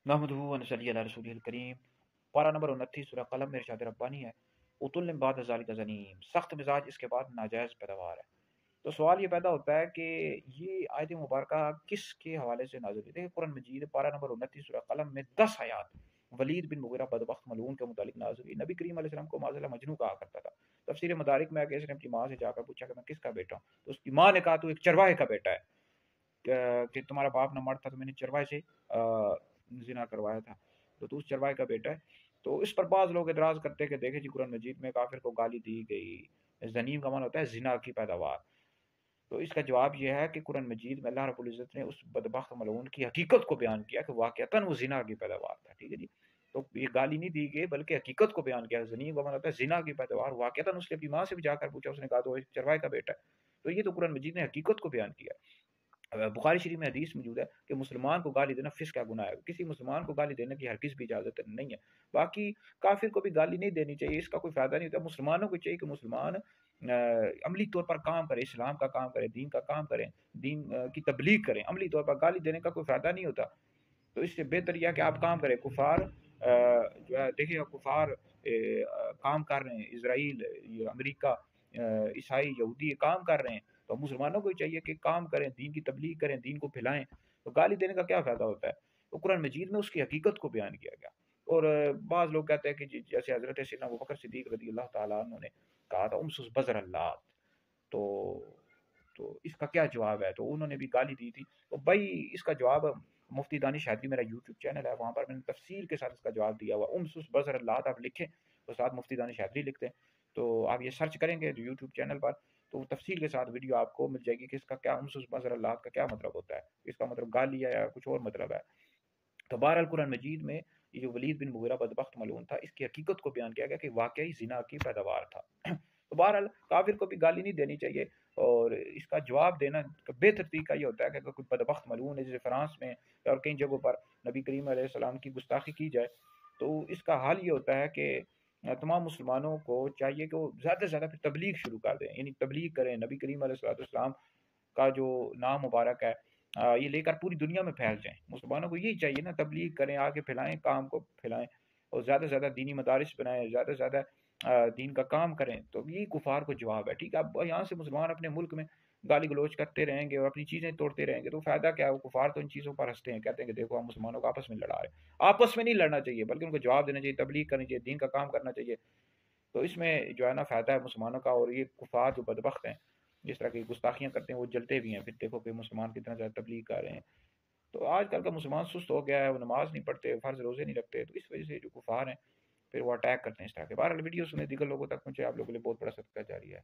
नहमदुहु व नसल्ली अला रसूलिहिल करीम। पारा नंबर 29 सूरह कलम में इरशाद रब्बानी है, उतुल मिन बाद ज़ालिका ज़नीम, सख्त मिजाज इसके बाद नाजायज़ पैदावार है। तो सवाल ये पैदा होता है कि ये आयत मुबारका किसके हवाले से नाज़िल हुई? देखिए कुरान मजीद पारा नंबर 29 सूरह कलम में 10 आयात वलीद बिन मुगीरा बदबख्त मलऊन के मुतालिक नाज़िल हुई। नबी करीम अलैहि सलाम को माज़अल्लाह मजनू कहा करता था। तफसीर मदारिक में आके इसने अपनी माँ से जाकर पूछा कि मैं किसका बेटा हूँ, तो उसकी माँ ने कहा तू एक चरवाहे का बेटा है, कि तुम्हारा बाप न मर्द था तो मैंने चरवाहे से जिना करवाया था, तो तू उस चरवाहे का बेटा है। तो इस पर बाज़ लोग एतराज़ करते हैं कि देखे जी कुरान मजीद में काफिर को गाली दी गई। जनीम का माना होता है जिना की पैदावार। तो इसका जवाब यह है कि कुरान मजीद में अल्लाह रब्बुल इज़्ज़त ने उस बदबख्त मलऊन की हकीकत को बयान किया कि वाक़अतन वो जिना की पैदावार था। ठीक है जी। तो ये गाली नहीं दी गई बल्कि हकीकत को बयान किया। ज़नीम का मतलब होता है जिना की पैदावार। वाक़अतन उसने अपनी माँ से भी जाकर पूछा, उसने कहा तो एक चरवाहे का बेटा है। तो ये तो कुरान मजीद ने हकीकत को बयान किया। बुखारी शरीफ में हदीस मौजूद है कि मुसलमान को गाली देना फिस्क का गुनाह है। किसी मुसलमान को गाली देने की हरगिज़ भी इजाज़त नहीं है। बाकी काफिर को भी गाली नहीं देनी चाहिए, इसका कोई फ़ायदा नहीं होता। मुसलमानों को चाहिए कि मुसलमान अमली तौर पर काम करें, इस्लाम का काम करें, दीन का काम करें, दीन की तबलीग करें। अमली तौर पर गाली देने का कोई फ़ायदा नहीं होता। तो इससे बेहतर यह है कि आप काम करें। कुफार जो है देखिए कुफार काम कर रहे हैं, इसराइल, ये अमेरिका, ईसाई, यहूदी ये काम कर रहे हैं। तो मुसलमानों को चाहिए कि काम करें, दीन की तबलीग करें, दीन को फैलाएं। तो गाली देने का क्या फ़ायदा होता है? तो कुरान मजीद में उसकी हकीकत को बयान किया गया। और बाज़ लोग कहते हैं कि जैसे हज़रत सैयदना अबू बकर सिद्दीक़ रज़ी अल्लाह तआला अन्हु ने कहा था उम्सुस बज़र अल्लाह, तो इसका क्या जवाब है? तो उन्होंने भी गाली दी थी। तो भाई इसका जवाब मुफ्ती दानिश हैदरी मेरा यूट्यूब चैनल है, वहाँ पर मैंने तफसील के साथ इसका जवाब दिया हुआ। उम्सुस बज़र अल्लाह आप लिखें तो साथ मुफ्ती दानिश हैदरी लिखते हैं, तो आप ये सर्च करेंगे यूट्यूब चैनल पर तो तफसील के साथ वीडियो आपको मिल जाएगी कि इसका क्या उम्सुस बज़र अल्लाह का क्या मतलब होता है। इसका मतलब गाली है या कुछ और मतलब है। तो बहरहाल कुरान मजीद में ये जो वलीद बिन मुगीरा बदबख्त मलऊन था, इसकी हकीकत को बयान किया गया कि वाकई ज़िना की पैदावार था। तो बहरहाल काफिर को भी गाली नहीं देनी चाहिए। और इसका जवाब देना का बेहतर तरीका ये होता है कि अगर कोई बदबख्त मलऊन है, जैसे फ्रांस में और कई जगहों पर नबी करीम अलैहि सलाम की गुस्ताखी की जाए, तो इसका हाल ये होता है कि तमाम मुसलमानों को चाहिए कि वो ज़्यादा से ज़्यादा फिर तबलीग शुरू कर दें, यानी तबलीग करें। नबी करीम अलैहि सलाम का जो नाम मुबारक है ये लेकर पूरी दुनिया में फैल जाएँ। मुसलमानों को यही चाहिए ना, तबलीग करें, आगे फैलाएँ, काम को फैलाएँ और ज़्यादा से ज़्यादा दीनी मदारिस बनाएँ, ज़्यादा से ज़्यादा दीन का काम करें। तो ये कुफ़ार को जवाब है। ठीक है, अब यहाँ से मुसलमान अपने मुल्क में गाली-गलौच करते रहेंगे और अपनी चीज़ें तोड़ते रहेंगे, तो फ़ायदा क्या है? वो कुफ़ार तो इन चीज़ों पर हँसते हैं, कहते हैं कि देखो हम मुसलमानों को आपस में लड़ा रहे हैं। आपस में नहीं लड़ना चाहिए, बल्कि उनको जवाब देना चाहिए, तबलीग करनी चाहिए, दीन का काम करना चाहिए। तो इसमें जो है ना फ़ायदा है मुसलमानों का। और ये कुफ़ार जो बदबख्त हैं, जिस तरह की गुस्ताखियाँ करते हैं, वो जलते भी हैं। फिर देखो कि मुसलमान कितना ज़्यादा तबलीग कर रहे हैं। तो आजकल का मुसलमान सुस्त हो गया है, वो नमाज़ नहीं पढ़ते, फ़र्ज़ रोज़े नहीं रखते, तो इस वजह से जो कुफ़ार हैं, फिर वो अटैक करते हैं इस तरह के। बहरहाल वीडियो सुने, दीगर लोगों तक पहुँचे, आप लोगों के लिए बहुत बड़ा सदका जारी है।